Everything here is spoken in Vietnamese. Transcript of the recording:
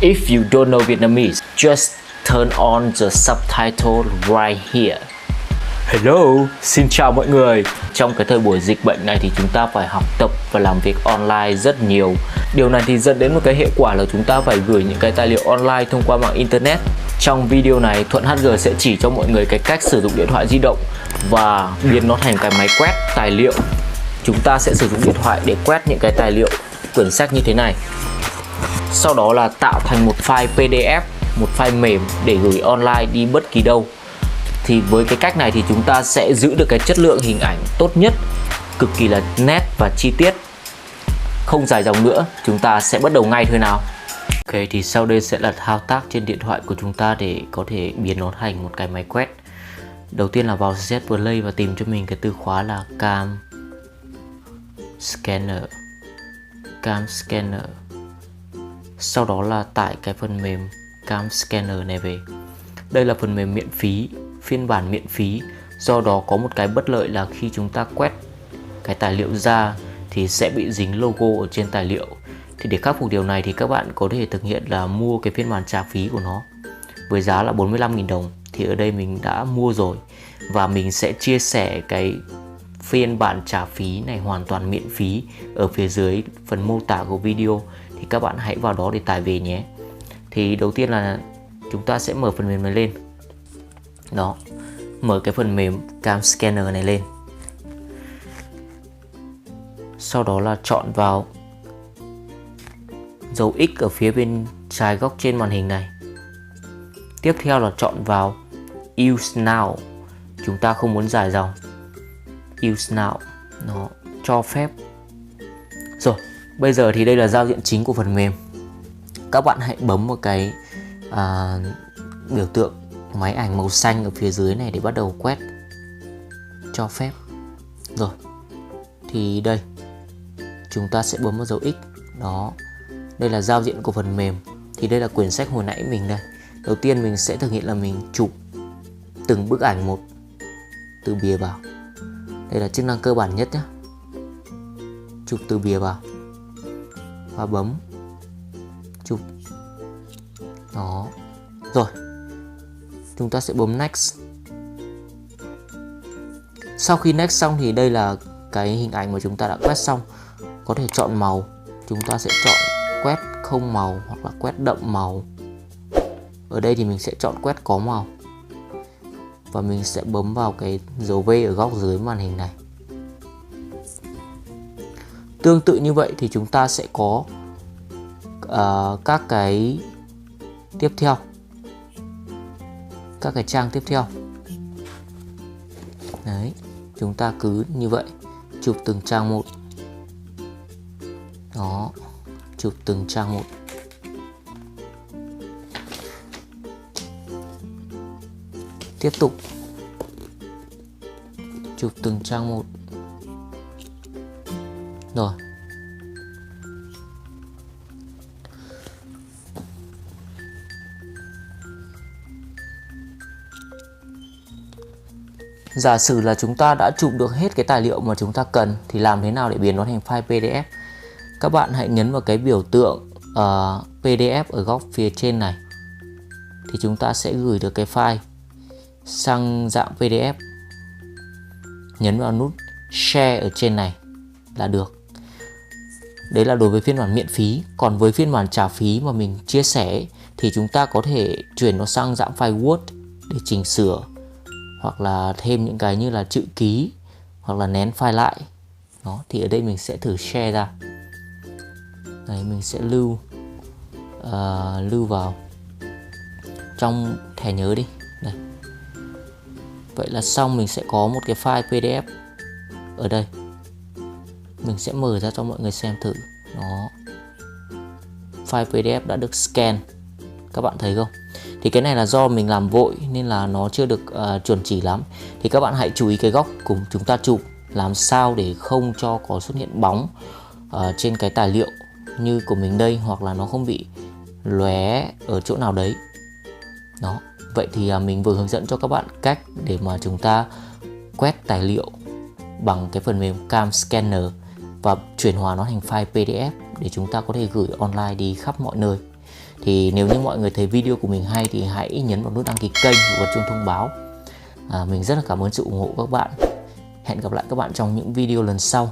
If you don't know Vietnamese, just turn on the subtitle right here. Hello, xin chào mọi người. Trong cái thời buổi dịch bệnh này thì chúng ta phải học tập và làm việc online rất nhiều. Điều này thì dẫn đến một cái hệ quả là chúng ta phải gửi những cái tài liệu online thông qua mạng internet. Trong video này, Thuận HG sẽ chỉ cho mọi người cái cách sử dụng điện thoại di động và biến nó thành cái máy quét tài liệu. Chúng ta sẽ sử dụng điện thoại để quét những cái tài liệu quyển sách như thế này. Sau đó là tạo thành một file PDF, một file mềm để gửi online đi bất kỳ đâu. Thì với cái cách này thì chúng ta sẽ giữ được cái chất lượng hình ảnh tốt nhất, cực kỳ là nét và chi tiết. Không dài dòng nữa, chúng ta sẽ bắt đầu ngay thôi nào. Ok, thì sau đây sẽ là thao tác trên điện thoại của chúng ta để có thể biến nó thành một cái máy quét. Đầu tiên là vào ZPlay và tìm cho mình cái từ khóa là Cam Scanner. Sau đó là tải cái phần mềm Cam Scanner này về. Đây là phần mềm miễn phí, phiên bản miễn phí. Do đó có một cái bất lợi là khi chúng ta quét cái tài liệu ra thì sẽ bị dính logo ở trên tài liệu. Thì để khắc phục điều này thì các bạn có thể thực hiện là mua cái phiên bản trả phí của nó với giá là 45.000 đồng. Thì ở đây mình đã mua rồi và mình sẽ chia sẻ cái phiên bản trả phí này hoàn toàn miễn phí ở phía dưới phần mô tả của video. Thì các bạn hãy vào đó để tải về nhé. Thì đầu tiên là chúng ta sẽ mở phần mềm này lên. Đó, mở cái phần mềm Cam Scanner này lên. Sau đó là chọn vào dấu X ở phía bên trái góc trên màn hình này. Tiếp theo là chọn vào Use Now. Chúng ta không muốn dài dòng. Use Now, nó cho phép. Rồi, bây giờ thì đây là giao diện chính của phần mềm. Các bạn hãy bấm một cái biểu tượng máy ảnh màu xanh ở phía dưới này để bắt đầu quét. Cho phép. Rồi, thì đây chúng ta sẽ bấm vào dấu X. Đó, đây là giao diện của phần mềm. Thì đây là quyển sách hồi nãy mình đây. Đầu tiên mình sẽ thực hiện là mình chụp từng bức ảnh một từ bìa vào. Đây là chức năng cơ bản nhất nhé. Chụp từ bìa vào và bấm chụp. Đó. Rồi, chúng ta sẽ bấm Next. Sau khi Next xong thì đây là cái hình ảnh mà chúng ta đã quét xong. Có thể chọn màu. Chúng ta sẽ chọn quét không màu hoặc là quét đậm màu. Ở đây thì mình sẽ chọn quét có màu. Và mình sẽ bấm vào cái dấu V ở góc dưới màn hình này. Tương tự như vậy thì chúng ta sẽ có các cái tiếp theo, các cái trang tiếp theo. Đấy, chúng ta cứ như vậy chụp từng trang một. Đó, chụp từng trang một. Tiếp tục chụp từng trang một. Rồi, giả sử là chúng ta đã chụp được hết cái tài liệu mà chúng ta cần thì làm thế nào để biến nó thành file PDF? Các bạn hãy nhấn vào cái biểu tượng PDF ở góc phía trên này. Thì chúng ta sẽ gửi được cái file sang dạng PDF. Nhấn vào nút Share ở trên này là được. Đấy là đối với phiên bản miễn phí. Còn với phiên bản trả phí mà mình chia sẻ thì chúng ta có thể chuyển nó sang dạng file Word để chỉnh sửa, hoặc là thêm những cái như là chữ ký, hoặc là nén file lại. Đó, thì ở đây mình sẽ thử share ra. Đấy, mình sẽ lưu vào trong thẻ nhớ đi. Đây. Vậy là xong, mình sẽ có một cái file PDF ở đây. Mình sẽ mở ra cho mọi người xem thử. Đó, file PDF đã được scan. Các bạn thấy không? Thì cái này là do mình làm vội nên là nó chưa được chuẩn chỉ lắm. Thì các bạn hãy chú ý cái góc cùng chúng ta chụp, làm sao để không cho có xuất hiện bóng trên cái tài liệu như của mình đây, hoặc là nó không bị lóe ở chỗ nào đấy. Đó, vậy thì mình vừa hướng dẫn cho các bạn cách để mà chúng ta quét tài liệu bằng cái phần mềm Cam Scanner và chuyển hóa nó thành file PDF để chúng ta có thể gửi online đi khắp mọi nơi. Thì nếu như mọi người thấy video của mình hay thì hãy nhấn vào nút đăng ký kênh và bật chuông thông báo. Mình rất là cảm ơn sự ủng hộ của các bạn. Hẹn gặp lại các bạn trong những video lần sau.